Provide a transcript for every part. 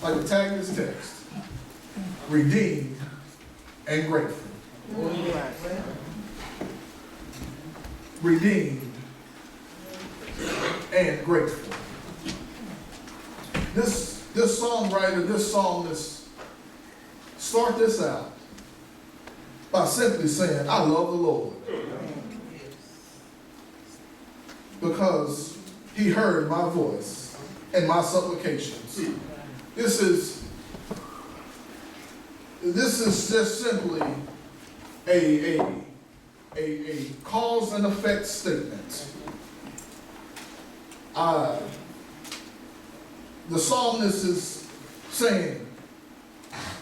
like to tag this text, redeemed and grateful. Redeemed and grateful. This songwriter, this psalmist, start this out by simply saying, I love the Lord. Because he heard my voice and my supplications. This is just simply a cause and effect statement. The psalmist is saying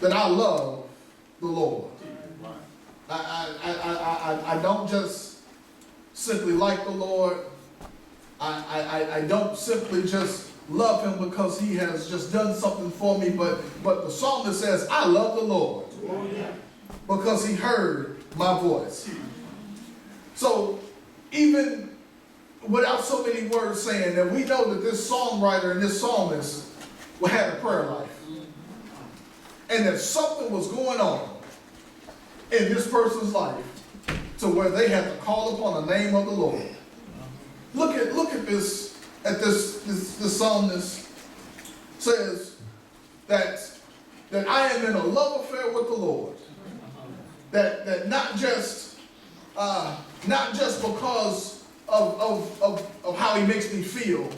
that I love the Lord. I don't just simply like the Lord. I don't simply just love him because he has just done something for me, but the psalmist says, I love the Lord because he heard my voice. So even without so many words saying that, we know that this songwriter and this psalmist had a prayer life. And that something was going on in this person's life to where they had to call upon the name of the Lord. Look at this psalmist says that I am in a love affair with the Lord. That not just because of how he makes me feel,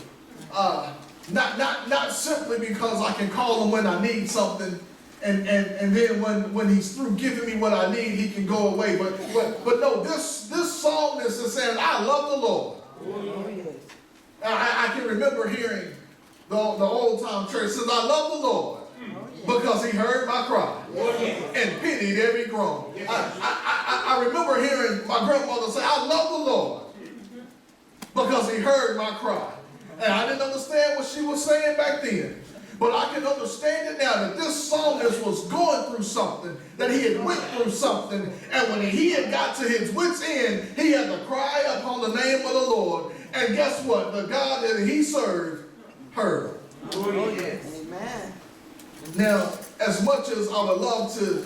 not simply because I can call him when I need something, and then when he's through giving me what I need, he can go away. But no, this psalmist is saying, I love the Lord. I can remember hearing the old time church says, I love the Lord because he heard my cry and pitied every groan. I remember hearing my grandmother say, I love the Lord because he heard my cry. And I didn't understand what she was saying back then. But I can understand it now that this psalmist was going through something, that he had went through something, and when he had got to his wit's end, he had to cry upon the name of the Lord. And guess what? The God that he served heard him. Oh, yes. Amen. Now, as much as I would love to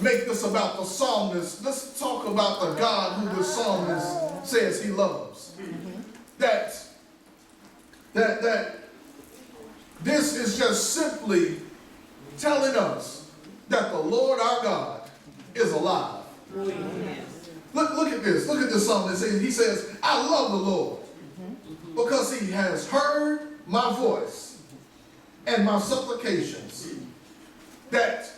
make this about the psalmist, let's talk about the God who the psalmist says he loves. That this is just simply telling us that the Lord our God is alive. Look at this. Look at this psalmist. He says, I love the Lord because he has heard my voice and my supplications. That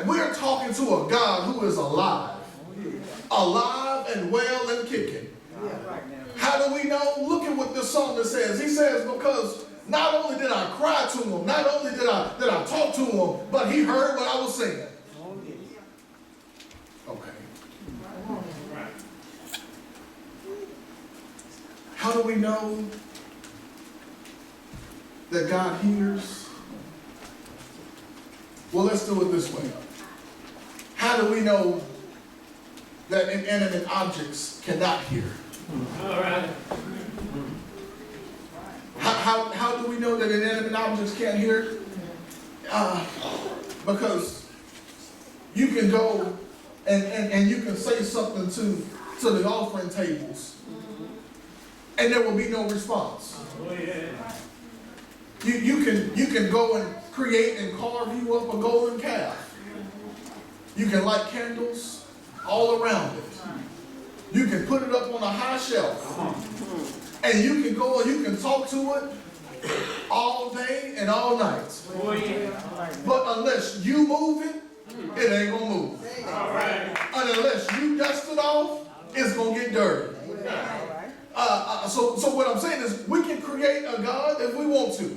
we're talking to a God who is alive and well and kicking. How do we know? Look at what this psalmist says. He says, because not only did I cry to him, not only did I talk to him, but he heard what I was saying. Okay. How do we know that God hears? Well, let's do it this way. How do we know that inanimate objects cannot hear? All right. How do we know that inanimate objects can't hear? Because you can go and you can say something to the offering tables, and there will be no response. Oh, yeah. You can go and create and carve you up a golden calf. You can light candles all around it. You can put it up on a high shelf. And you can go and you can talk to it all day and all night. Oh, yeah. But unless you move it, it ain't gonna move. All right. And unless you dust it off, it's gonna get dirty. So what I'm saying is we can create a God if we want to.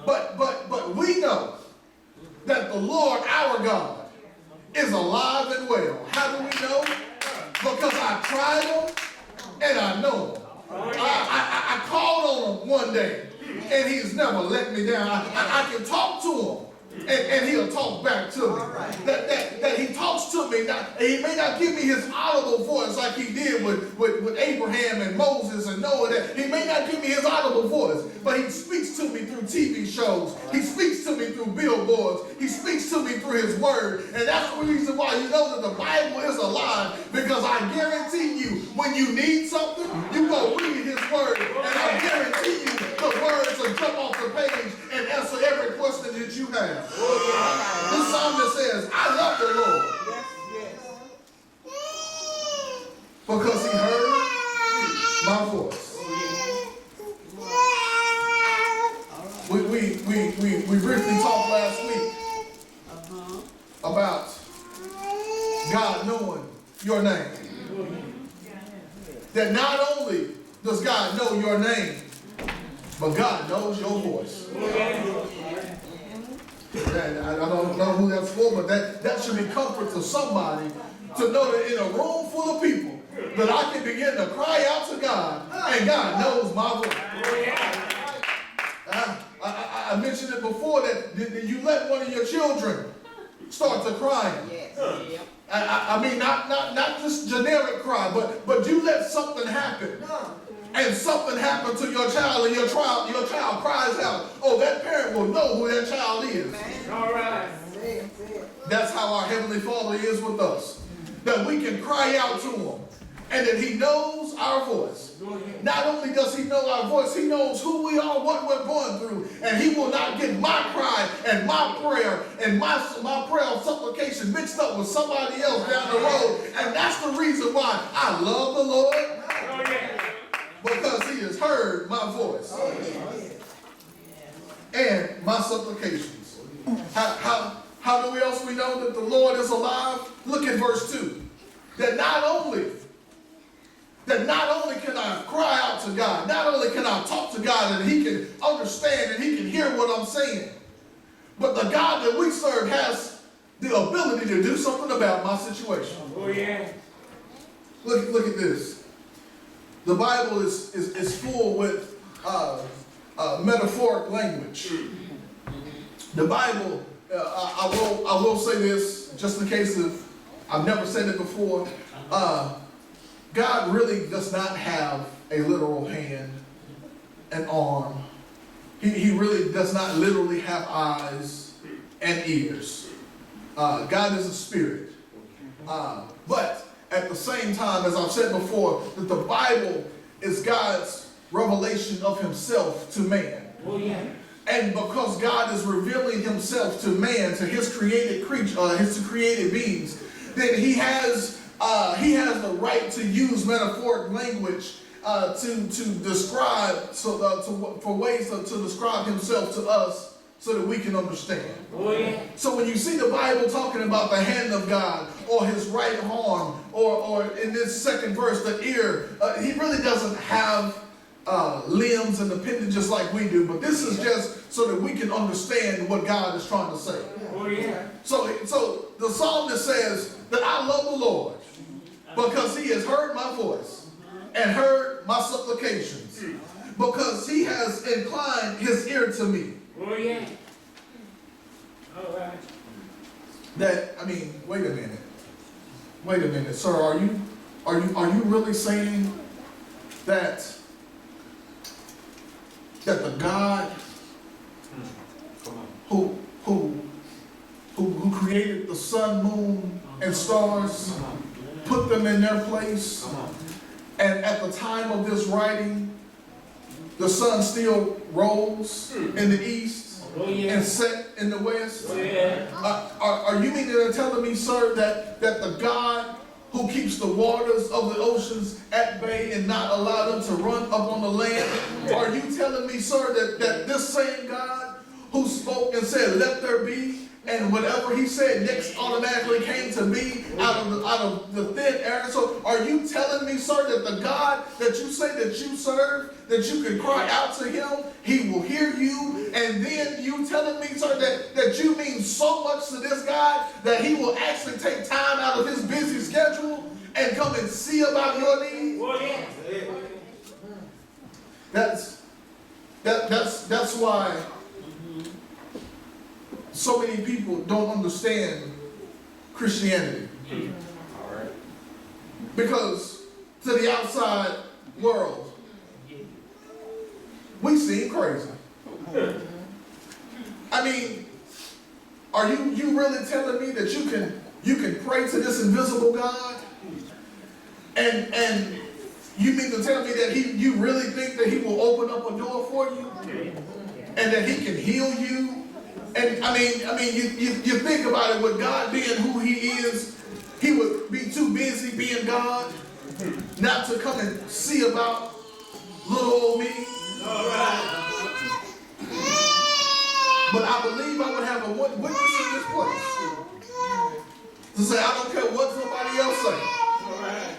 But we know that the Lord our God is alive and well. How do we know? Because I tried him and I know him. I called on him one day and he's never let me down. I can talk to him and he'll talk back to me. Right. That he talks to me. He may not give me his audible voice like he did with Abraham and Moses and Noah. That he may not give me his audible voice, but he speaks to me through TV shows. He speaks to me through billboards. He speaks to me through his word. And that's the reason why you know that the Bible is alive, because I guarantee you, when you need something, you go read his word, and I guarantee you the words will jump off the page and answer every question that you have. This psalmist says, I love the Lord because he heard my voice. We briefly talked last week about God knowing your name. That not only does God know your name, but God knows your voice. And I don't know who that's for, but that should be comfort to somebody to know that in a room full of people that I can begin to cry out to God, and God knows my voice. I mentioned it before that you let one of your children start to crying. I mean, not just generic cry, but you let something happen. And something happened to your child, and your child cries out. Oh, that parent will know who that child is. All right. That's how our Heavenly Father is with us. That we can cry out to him, and that he knows our voice. Not only does he know our voice, he knows who we are, what we're going through, and he will not get my cry and my prayer and my prayer of supplication mixed up with somebody else down the road. And that's the reason why I love the Lord, because he has heard my voice and my supplications. How do we else we know that the Lord is alive? Look at verse 2. That not only can I cry out to God, not only can I talk to God and he can understand and he can hear what I'm saying, but the God that we serve has the ability to do something about my situation. Oh, yeah. Look at this. The Bible is full with metaphoric language. The Bible, I will say this just in case I've never said it before. God really does not have a literal hand and arm. He really does not literally have eyes and ears. God is a spirit. But at the same time, as I've said before, that the Bible is God's revelation of himself to man. Oh, yeah. And because God is revealing himself to man, to his created creature, his created beings, then he has the right to use metaphoric language to describe, for ways to describe himself to us so that we can understand. Oh, yeah. So when you see the Bible talking about the hand of God or his right arm or in this second verse, the ear, he really doesn't have limbs and appendages like we do, but this is just so that we can understand what God is trying to say. Oh, yeah. So the psalmist says that I love the Lord because he has heard my voice and heard my supplications, because he has inclined his ear to me. Oh, yeah. All right. Wait a minute, sir. Are you really saying that the God who created the sun, moon, and stars, put them in their place, and at the time of this writing, the sun still rose in the east Oh, yeah. and set in the west? Oh, yeah. Are you meaning to telling me, sir, that the God who keeps the waters of the oceans at bay and not allow them to run up on the land, are you telling me, sir, that this same God who spoke and said, let there be, and whatever he said next automatically came to be out of the thin air? So are you telling me, sir, that the God that you say that you serve, that you can cry out to him, he will hear you, and then you telling me, sir, that you mean so much to this God that he will actually take time out of his busy schedule and come and see about your needs? Oh, yeah. That's why so many people don't understand Christianity. Because to the outside world, we seem crazy. I mean, are you really telling me that you can pray to this invisible God? And you mean to tell me that you really think that he will open up a door for you? And that he can heal you? And I mean, you think about it, with God being who he is, he would be too busy being God not to come and see about little old me. All right. But I believe I would have a witness in this place to say, I don't care what somebody else say, All right.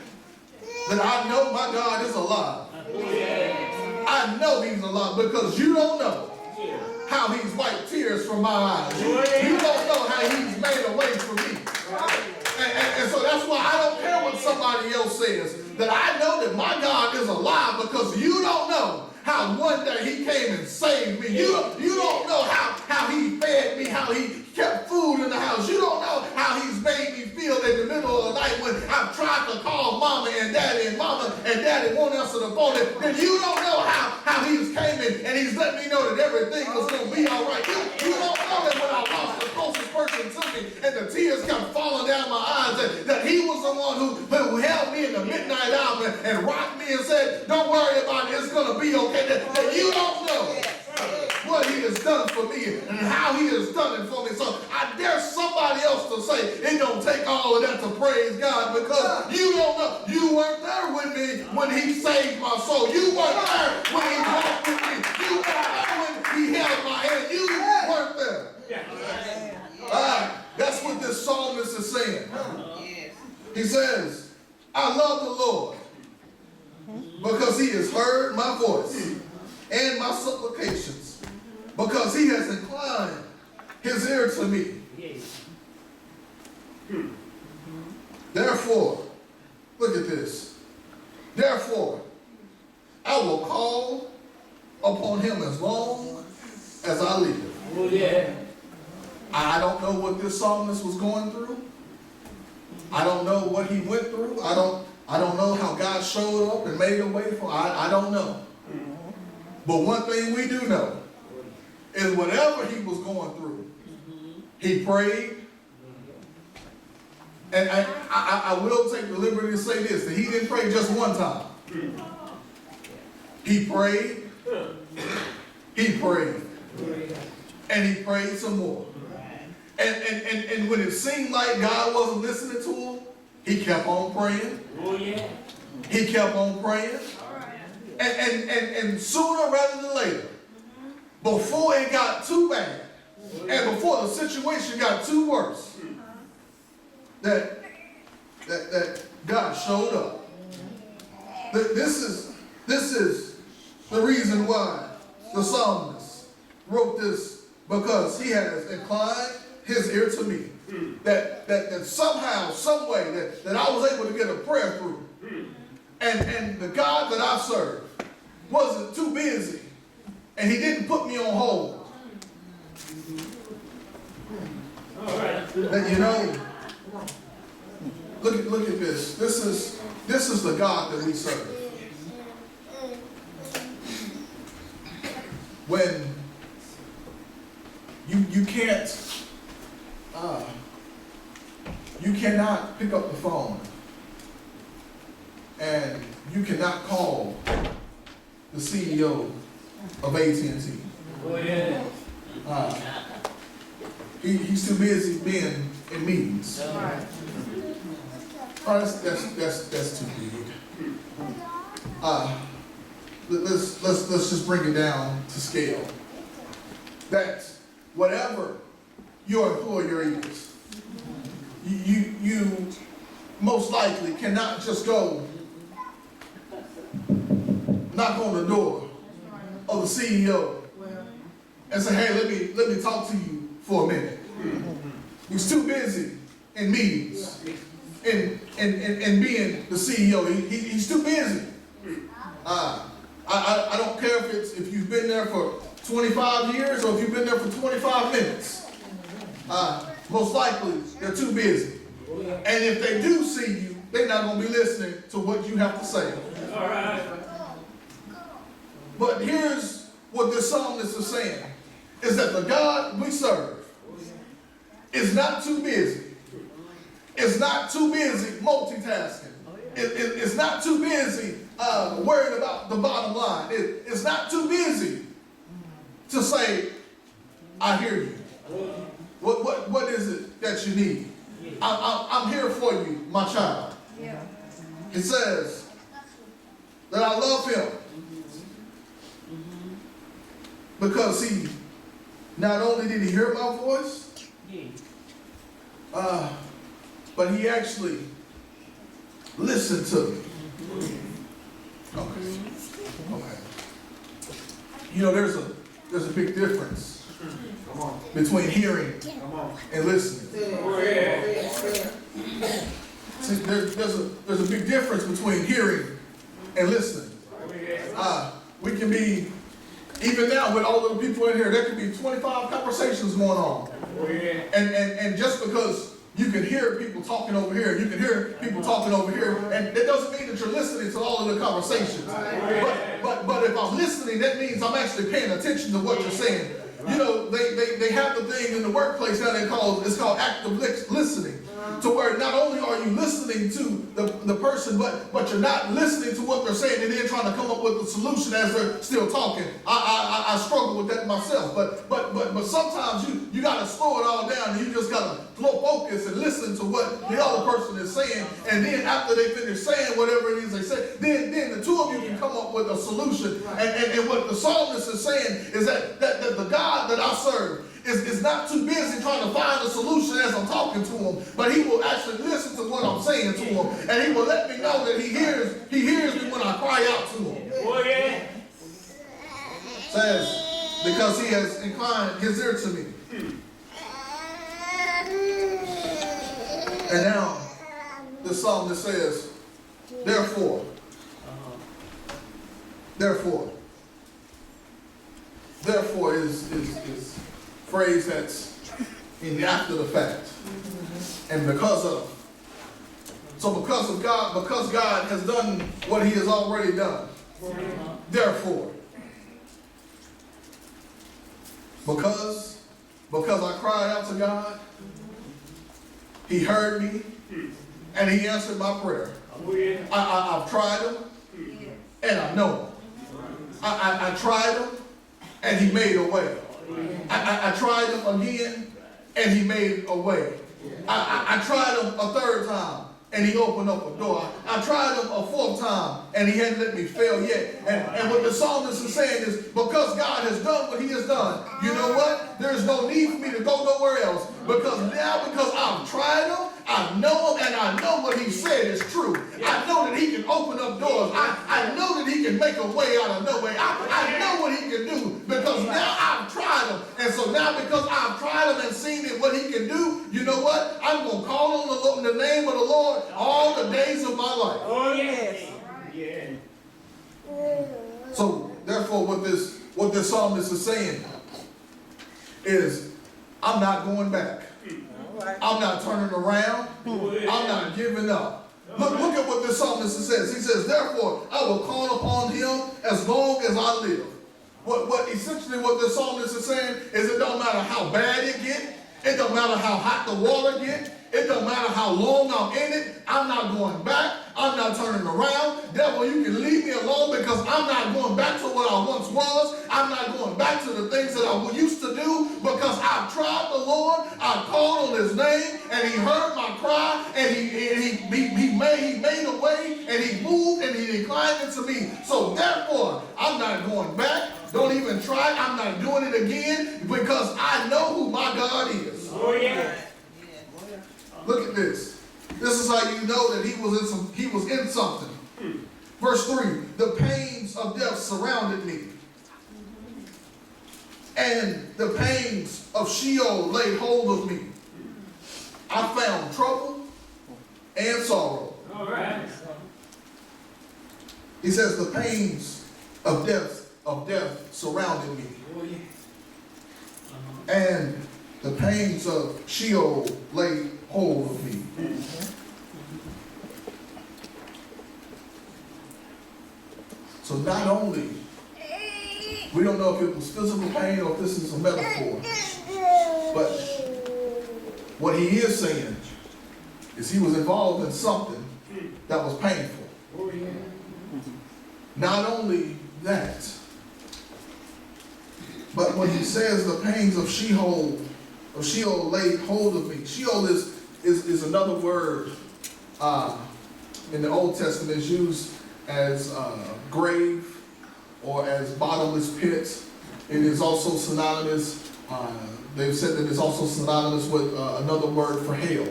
that I know my God is alive. Yeah. I know he's alive, because you don't know how he's wiped tears from my eyes. You don't know how he's made a way for me. And so that's why I don't care what somebody else says, that I know that my God is alive, because you don't know how one day he came and saved me. You don't know how he fed me, how he kept food in the house. You don't know how he's made me feel in the middle of the night when I've tried to call mama and daddy won't answer the phone. And you don't know how he's came in and he's let me know that everything was going to be all right. You don't know that when I lost the closest person to me and the tears kept falling down my eyes, that he was the one who held me in the midnight hour and rocked me and said, don't worry about it, it's going to be okay. That you don't know what he has done for me and how he has done it for me. So I dare somebody else to say it don't take all of that to praise God, because you don't know. You weren't there with me when he saved my soul. You weren't there when he walked with me. You weren't there when he held my hand. You weren't there. That's what this psalmist is saying. He says, I love the Lord because he has heard my voice and my supplications, because he has inclined his ear to me. Therefore, look at this. Therefore, I will call upon him as long as I live. Oh, yeah. I don't know what this psalmist was going through. I don't know what he went through. I don't know how God showed up and made a way for. I don't know. But one thing we do know is whatever he was going through, he prayed. And I will take the liberty to say this, that he didn't pray just one time. He prayed. He prayed. And he prayed some more. And when it seemed like God wasn't listening to him, he kept on praying. Oh, yeah. He kept on praying. And sooner rather than later, before it got too bad, and before the situation got too worse, that God showed up. This is the reason why the psalmist wrote this, because he has inclined his ear to me. That somehow, some way, that I was able to get a prayer through. And the God that I serve wasn't too busy, and he didn't put me on hold. All right. That, you know, look at this. This is the God that we serve. When you cannot pick up the phone, and you cannot call the CEO of AT&T. Oh, yeah. He's too busy being in meetings. That's too big. Let's just bring it down to scale. That whatever your employer is, you most likely cannot just go knock on the door of the CEO and say, hey, let me talk to you for a minute. He's too busy in meetings and being the CEO. He's too busy. I don't care if you've been there for 25 years or if you've been there for 25 minutes. most likely they're too busy. And if they do see you, they're not going to be listening to what you have to say. All right. But here's what this psalmist is saying, is that the God we serve is not too busy. It's not too busy multitasking. It's not too busy worried about the bottom line. It's not too busy to say, I hear you. What is it that you need? I'm here for you, my child. It says that I love him because he, not only did he hear my voice, but he actually listened to me. Okay. You know, there's a big difference between hearing and listening. See, there's a big difference between hearing and listening. We can be, even now with all the people in here, there could be 25 conversations going on. And just because you can hear people talking over here, you can hear people talking over here, and it doesn't mean that you're listening to all of the conversations. But if I'm listening, that means I'm actually paying attention to what you're saying. You know, they have the thing in the workplace now it's called active listening. To where not only are you listening to the person, but you're not listening to what they're saying and then trying to come up with a solution as they're still talking. I struggle with that myself. But sometimes you gotta slow it all down and you just gotta focus and listen to what the other person is saying. And then after they finish saying whatever it is they say, then the two of you can come up with a solution. And what the psalmist is saying is that the God that I serve is not too busy trying to find a solution as I'm talking to him, but he will actually listen to what I'm saying to him, and he will let me know that he hears me when I cry out to him. Oh, yeah. Says, because he has inclined his ear to me. And now, the psalmist says, therefore, is phrase that's in the after the fact. And because God has done what he has already done. Therefore, because I cried out to God, he heard me and he answered my prayer. I've tried him and I know him. I tried him and he made a way. I tried him again, and he made a way. I tried him a third time, and he opened up a door. I tried him a fourth time, and he hadn't let me fail yet. And what the psalmist is saying is, because God has done what he has done, you know what? There's no need for me to go nowhere else. Because I've tried him, I know him, and I know what he said is true. I know that he can open up doors. I know that he can make a way out of no way. I know what he can do because now I've tried him. And so now because I've tried him and seen it, what he can do, you know what? I'm going to call on the Lord, in the name of the Lord all the days of my life. Oh, yes. Yeah. So therefore what this psalmist is saying is, I'm not going back. I'm not turning around. I'm not giving up. Look at what this psalmist says. He says, therefore, I will call upon him as long as I live. Essentially what this psalmist is saying is it don't matter how bad it gets. It don't matter how hot the water gets. It don't matter how long I'm in it. I'm not going back. I'm not turning around. Devil, you can leave me alone because I'm not going back to what I once was. I'm not going back to the things that I used to do because I've tried the Lord. I've called on his name and he heard my cry and he made a way and he moved and he inclined it to me. So therefore, I'm not going back. Don't even try. I'm not doing it again because I know who my God is. Oh, yeah. Look at this. This is how you know that he was in something. Verse 3, the pains of death surrounded me. And the pains of Sheol laid hold of me. I found trouble and sorrow. All right. He says the pains of death surrounded me. Oh, yeah. And the pains of Sheol laid hold of me. So not only, we don't know if it was physical pain or if this is a metaphor, but what he is saying is he was involved in something that was painful. Oh, yeah. Not only that, but when he says the pains of Sheol laid hold of me. Sheol is another word in the Old Testament. Is used as grave or as bottomless pit. It is also synonymous. They've said that it's also synonymous with another word for hell.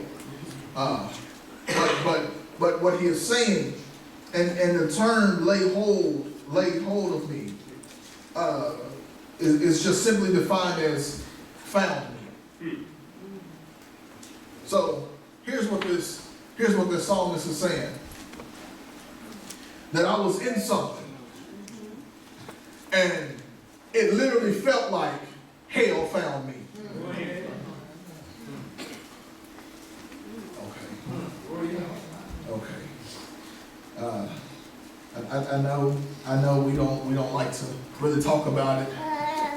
But what he is saying, and the term laid hold of me, is just simply defined as found me. So here's what this psalmist is saying. That I was in something, and it literally felt like hell found me. Oh, yeah. Okay. I know we don't like to really talk about it.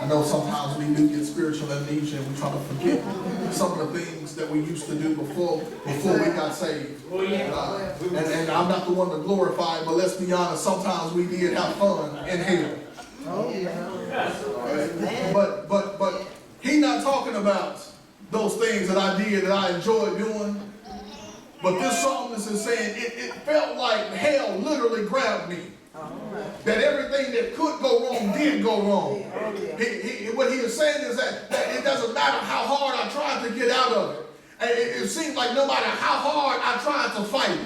I know sometimes we do get spiritual amnesia and we try to forget some of the things that we used to do before we got saved. Oh, yeah. And I'm not the one to glorify it, but let's be honest, sometimes we did have fun in hell. Oh, yeah. But he's not talking about those things that I did that I enjoyed doing. But this psalmist is saying it felt like hell literally grabbed me. That everything that could go wrong did go wrong. What he is saying is that it doesn't matter how hard I tried to get out of it. It seemed like no matter how hard I tried to fight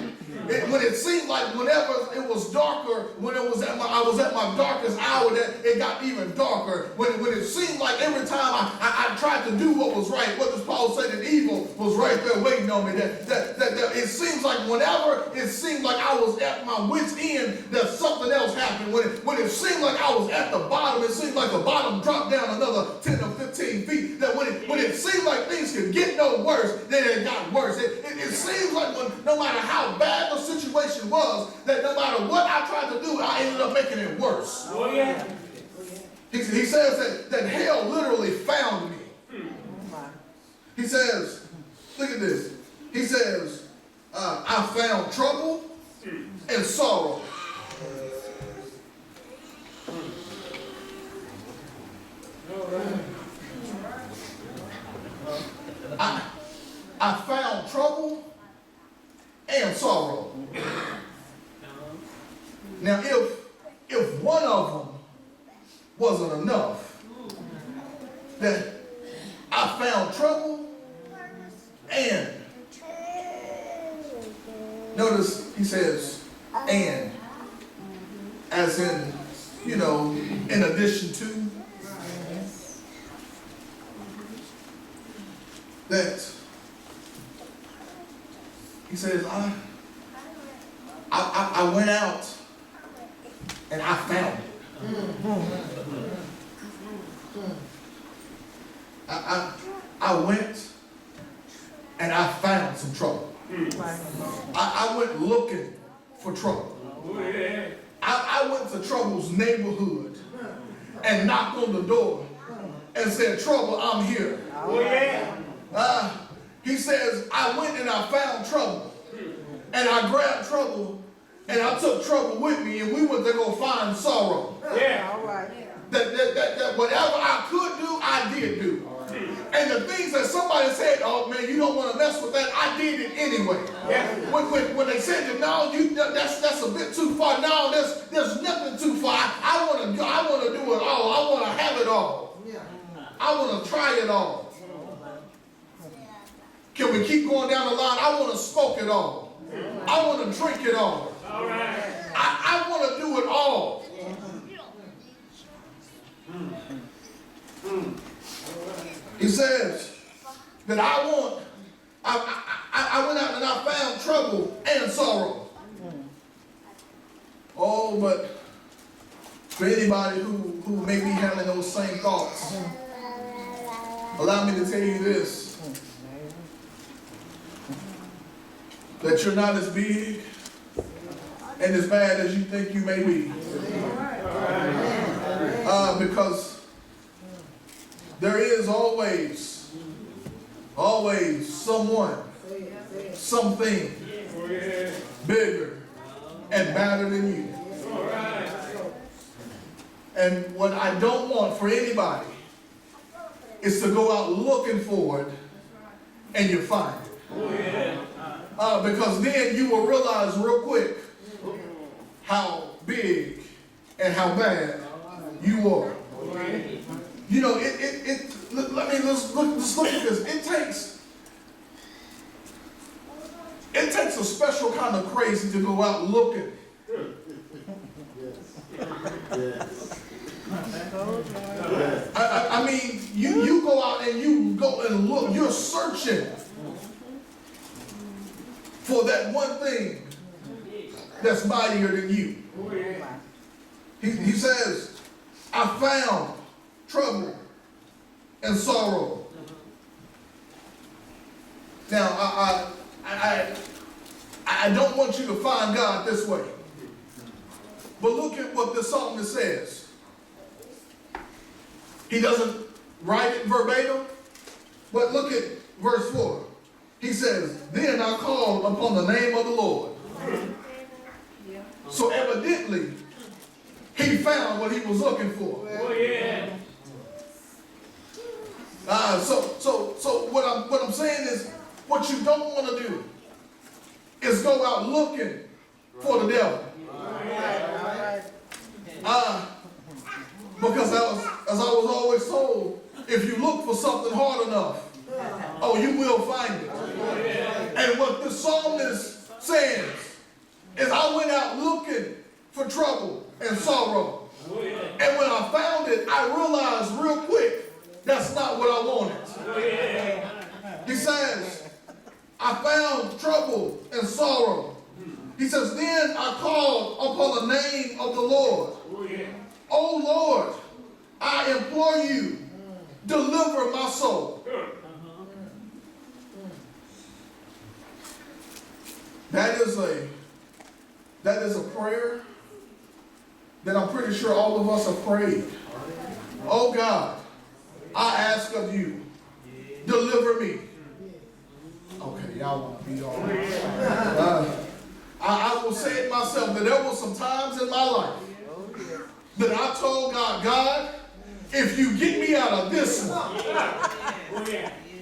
it, when it seemed like whenever it was darker, when I was at my darkest hour, that it got even darker. When it seemed like every time I tried to do what was right, what does Paul say, that evil was right there waiting on me? That it seems like whenever it seemed like I was at my wit's end, that something else happened. When it seemed like I was at the bottom, it seemed like the bottom dropped down another 10 or 15 feet. That when it seemed like things could get no worse, then it got worse. It seems like no matter how bad the situation was, that no matter what I tried to do, I ended up making it worse. Oh, yeah. He says that hell literally found me. He says, look at this. He says, I found trouble and sorrow. I found trouble and sorrow. Now, if one of them wasn't enough, that I found trouble and, notice he says, and, as in, in addition to, that he says, I went out and I found it. I went and I found some trouble. I went looking for trouble. Oh, yeah. I went to Trouble's neighborhood and knocked on the door and said, Trouble, I'm here. Oh, yeah. He says, I went and I found trouble. And I grabbed trouble and I took trouble with me and we went to go find sorrow. Yeah. All right. That whatever I could do, I did do. And the things that somebody said, oh man, you don't want to mess with that, I did it anyway. Yeah. When they said that, no, that's a bit too far. No, there's nothing too far. I want to do it all. I want to have it all. I want to try it all. Can we keep going down the line? I want to smoke it all. I want to drink it all. All right. I want to do it all. He says that I went out and I found trouble and sorrow. Oh, but for anybody who may be having those same thoughts, allow me to tell you this, that you're not as big and as bad as you think you may be. Because there is always someone, something bigger and badder than you. And what I don't want for anybody is to go out looking for it and you find it. Because then you will realize real quick how big and how bad you are. You know, let's look at this. It takes a special kind of crazy to go out looking. I mean, you go out and you go and look, you're searching for that one thing that's mightier than you. He says, I found trouble and sorrow. Now, I don't want you to find God this way. But look at what the psalmist says. He doesn't write it verbatim, but look at verse 4. He says, then I called upon the name of the Lord. So evidently, he found what he was looking for. So what I'm saying is, what you don't want to do is go out looking for the devil. Because as I was always told, if you look for something hard enough, oh, you will find it. And what the psalmist says is, I went out looking for trouble and sorrow. And when I found it, I realized real quick, that's not what I wanted. He says, I found trouble and sorrow. He says, then I called upon the name of the Lord. Oh Lord, I implore you, deliver my soul. That is a prayer that I'm pretty sure all of us have prayed. Oh God, I ask of you, deliver me. Okay, y'all want to be all right. I will say it myself, that there were some times in my life that I told God, God, if you get me out of this one,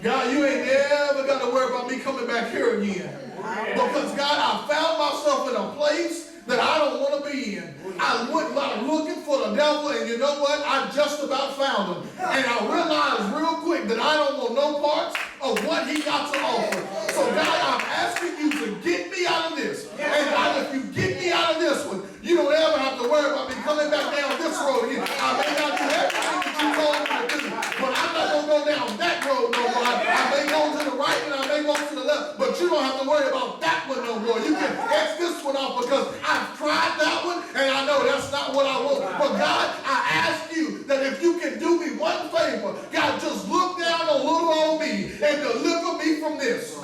God, you ain't ever got to worry about me coming back here again. Because God, I found myself in a place that I don't want to be in. I went out looking for the devil, and you know what? I just about found him. And I realized real quick that I don't want no parts of what he got to offer. So God, I'm asking you to get me out of this. And God, if you get me out of this one, you don't ever have to worry about me coming back down this road again. I may not do everything that you told me to do, but I'm not going to go down that road no more. I may go to the right and I may go to the left, but you don't have to worry about that one no more. You can X this one off because I've tried that one and I know that's not what I want. But God, I ask you that if you can do me one favor, God, just look down a little on me and deliver me from this.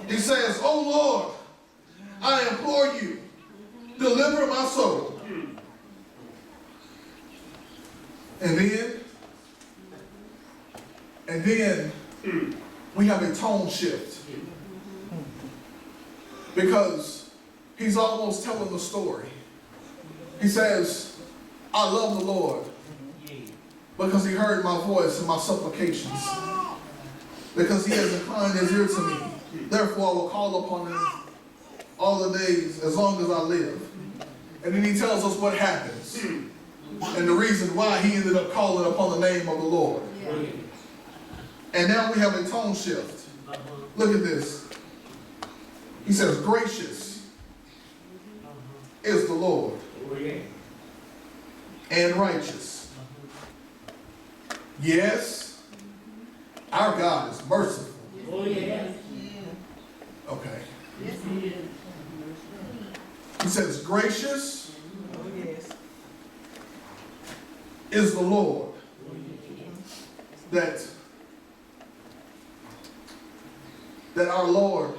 He says, oh Lord, I implore you, deliver my soul. And then we have a tone shift. Because he's almost telling the story. He says, I love the Lord because he heard my voice and my supplications. Because he has inclined his ear to me. Therefore I will call upon him all the days as long as I live. And then he tells us what happens. And the reason why he ended up calling upon the name of the Lord. And now we have a tone shift. Look at this. He says, gracious is the Lord and righteous. Yes, our God is merciful. Okay. He says, gracious is the Lord that our Lord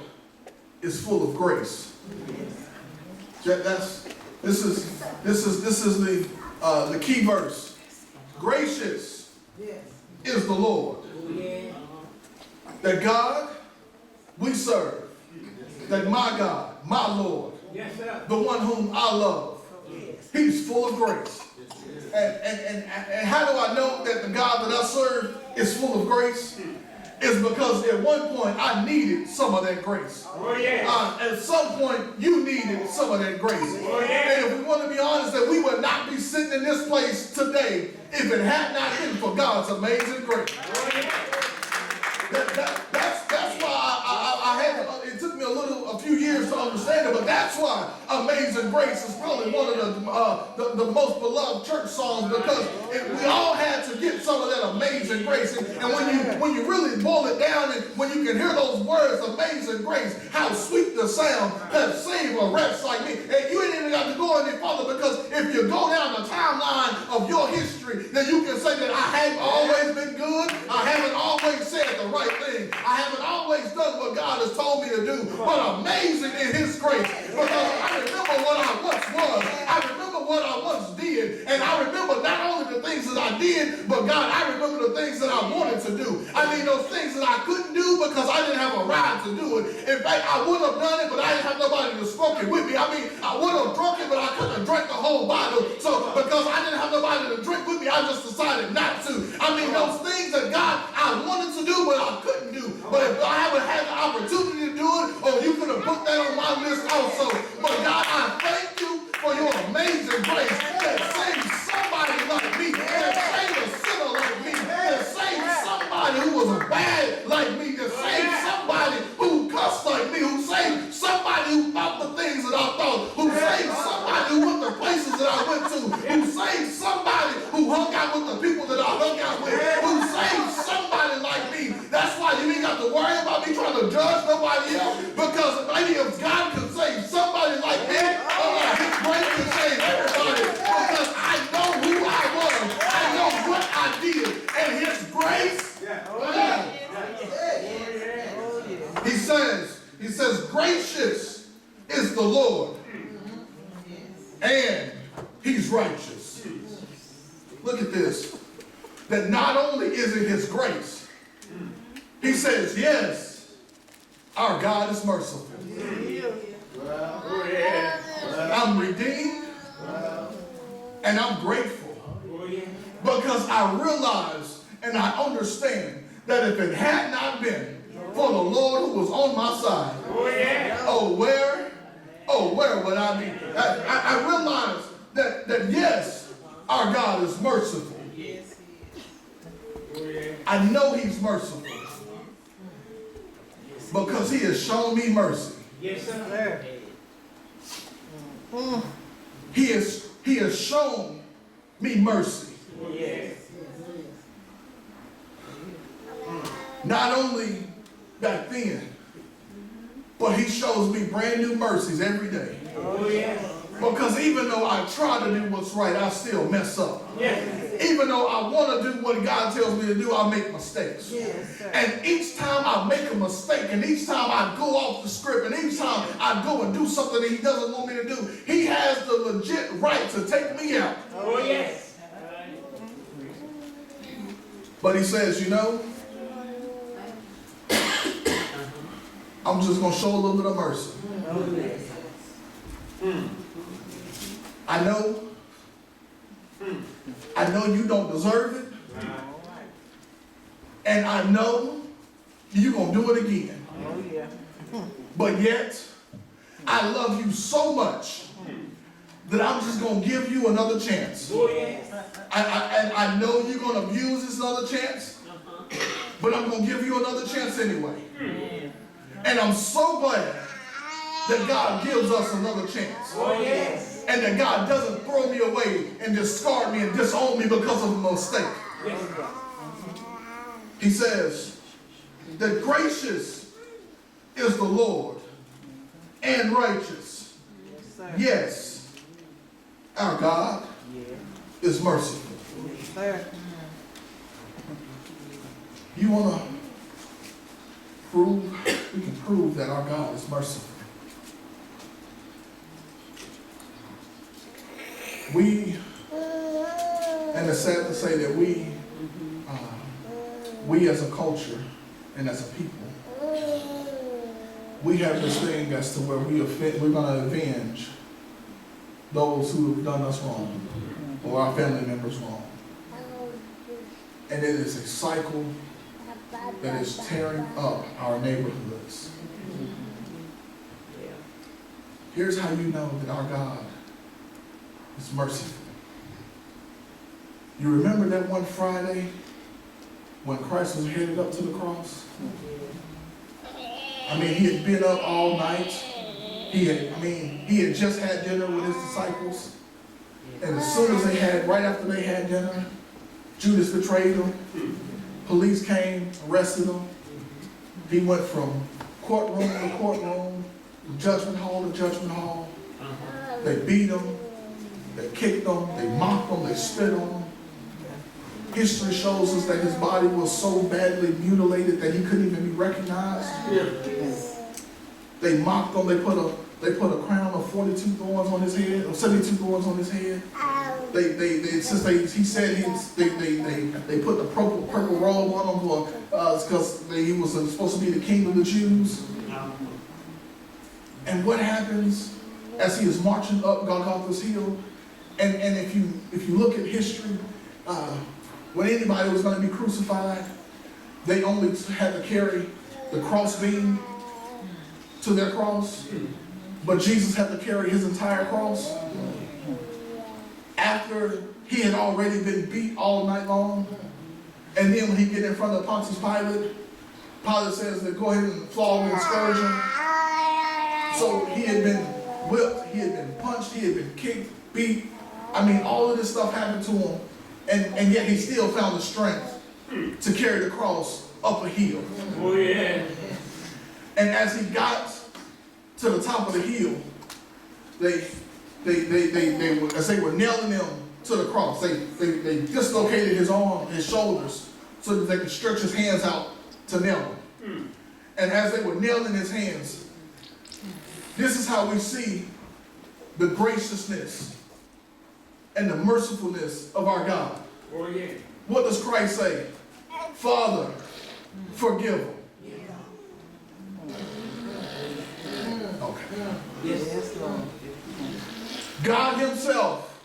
is full of grace. This is the key verse. Gracious is the Lord. That God we serve, that my God, my Lord, the one whom I love, he's full of grace. And how do I know that the God that I serve is full of grace? It's because at one point I needed some of that grace. At some point you needed some of that grace. And if we want to be honest, that we would not be sitting in this place today if it had not been for God's amazing grace. That's why I had to, it took me a few years to understand it, but that's why Amazing Grace is probably one of the most beloved church songs, because we all had to get some of that amazing grace. And when you really boil it down, and when you can hear those words, amazing grace, how sweet the sound that saved a wretch like me. And you ain't even got to go any further, because if you go down the timeline of your history, then you can say that I haven't always been good, I haven't always said the right thing, I haven't always done what God has told me to do, but amazing in his grace, because I remember what I once was, I remember what I once did, and I remember not only the things that I did, but God, I remember the things that I wanted to do. I mean, those things that I couldn't do because I didn't have a ride to do it. In fact, I would have done it, but I didn't have nobody to smoke it with me. I mean, I would have drunk it, but I couldn't have drank the whole bottle. So because I didn't have nobody to drink with me, I just decided not to. I mean, those things that God, I wanted to do, but I couldn't do. But if I haven't had the opportunity to do it, or you could have put that on my list also. But God, I thank you for your amazing grace that saved somebody like me, that saved a sinner like me, that saved somebody who was bad like me, that saved somebody who cussed like me, who saved somebody who thought the things that I thought, who saved somebody who went the places that I went to, who saved somebody who hung out with the people that I hung out with, who saved somebody like me. That's why you ain't got to worry about me trying to judge nobody else, because maybe if God could save somebody like me, his grace can save everybody, because I know who I was, I know what I did, and his grace, he says, gracious is the Lord, and he's righteous. Look at this, that not only is it his grace, he says, yes, our God is merciful. I'm redeemed, and I'm grateful, because I realize and I understand that if it had not been for the Lord who was on my side, where would I be? I realize that yes, our God is merciful. I know he's merciful because he has shown me mercy. Yes, sir. He has shown me mercy. Yes. Not only back then, but he shows me brand new mercies every day. Oh, yes. Because even though I try to do what's right, I still mess up. Yes. Even though I want to do what God tells me to do, I make mistakes. And each time I make a mistake, and each time I go off the script, and each time I go and do something that he doesn't want me to do, he has the legit right to take me out. Oh, yes. But he says, you know, I'm just going to show a little bit of mercy. I know you don't deserve it. And I know you're going to do it again. But yet, I love you so much that I'm just going to give you another chance. I know you're going to abuse this other chance, but I'm going to give you another chance anyway. And I'm so glad that God gives us another chance. And that God doesn't throw me away and discard me and disown me because of a mistake. He says that gracious is the Lord and righteous. Yes, our God is merciful. You want to prove, we can prove that our God is merciful. And it's sad to say that we as a culture and as a people, we have this thing as to where we're going to avenge those who have done us wrong or our family members wrong. And it is a cycle that is tearing up our neighborhoods. Here's how you know that our God is merciful. You remember that one Friday when Christ was headed up to the cross? I mean, he had been up all night. He had just had dinner with his disciples. And as soon as right after they had dinner, Judas betrayed him. Police came, arrested him. He went from courtroom to courtroom, judgment hall to judgment hall. They beat him, they kicked him, they mocked him, they spit on him. History shows us that his body was so badly mutilated that he couldn't even be recognized. They mocked him, they put a crown of 42 thorns on his head, or 72 thorns on his head. They put the purple robe on him because he was supposed to be the king of the Jews. And what happens as he is marching up Golgotha's hill? And if you look at history, when anybody was going to be crucified, they only had to carry the crossbeam to their cross. But Jesus had to carry his entire cross. After he had already been beat all night long, and then when he get in front of Pontius Pilate, Pilate says to go ahead and flog him and scourge him. So he had been whipped, he had been punched, he had been kicked, beat. I mean, all of this stuff happened to him, and yet he still found the strength to carry the cross up a hill. Oh yeah. And as he got to the top of the hill, as they were nailing him to the cross, they dislocated his arm, his shoulders, so that they could stretch his hands out to nail him. And as they were nailing his hands, this is how we see the graciousness and the mercifulness of our God. Oh yeah. What does Christ say? Father, forgive them. Okay. Yes, Lord. God himself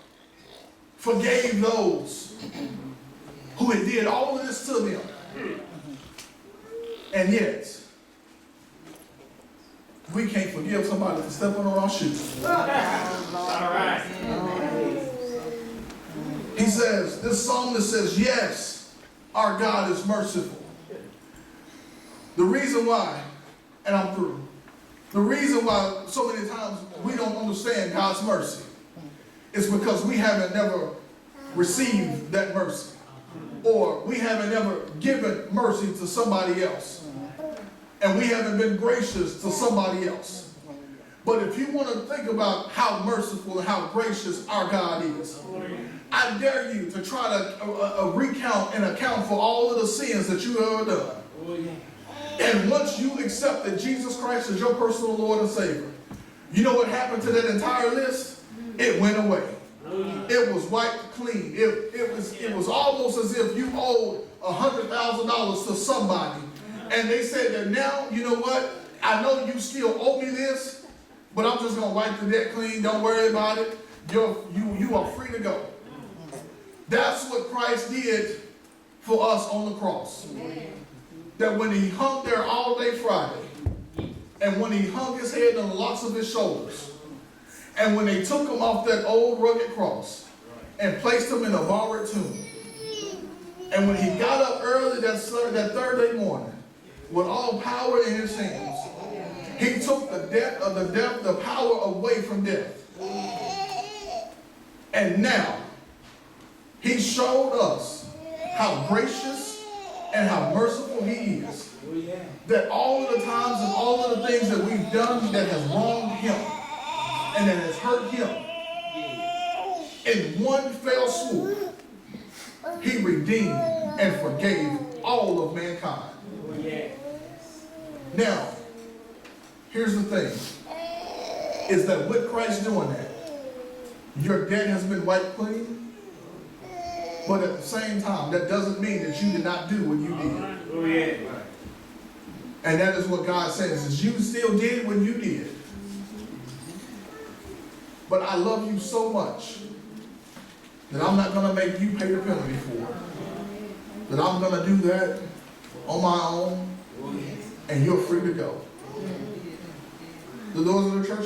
forgave those who had did all of this to them. And yet, we can't forgive somebody for stepping on our shoes. All right. He says, this psalmist says, yes, our God is merciful. The reason why, and I'm through, the reason why so many times we don't understand God's mercy is because we haven't never received that mercy, or we haven't ever given mercy to somebody else, and we haven't been gracious to somebody else. But if you want to think about how merciful and how gracious our God is, I dare you to try to recount and account for all of the sins that you have ever done. And once you accepted Jesus Christ as your personal Lord and Savior, you know what happened to that entire list? It went away. It was wiped clean. It was almost as if you owed $100,000 to somebody. And they said that now, you know what? I know you still owe me this, but I'm just going to wipe the debt clean. Don't worry about it. You are free to go. That's what Christ did for us on the cross. That when he hung there all day Friday, and when he hung his head on the locks of his shoulders, and when they took him off that old rugged cross and placed him in a borrowed tomb, and when he got up early that third day morning with all power in his hands, he took the power away from death. And now he showed us how gracious and how merciful he is. That all of the times and all of the things that we've done that has wronged him and that has hurt him, in one fell swoop, he redeemed and forgave all all of mankind. Oh, yeah. Now, here's the thing, is that with Christ doing that, your debt has been wiped clean, but at the same time, that doesn't mean that you did not do what you did. Oh, yeah. And that is what God says, is you still did what you did. But I love you so much that I'm not going to make you pay the penalty for it. That I'm going to do that on my own, and you're free to go. The doors of the church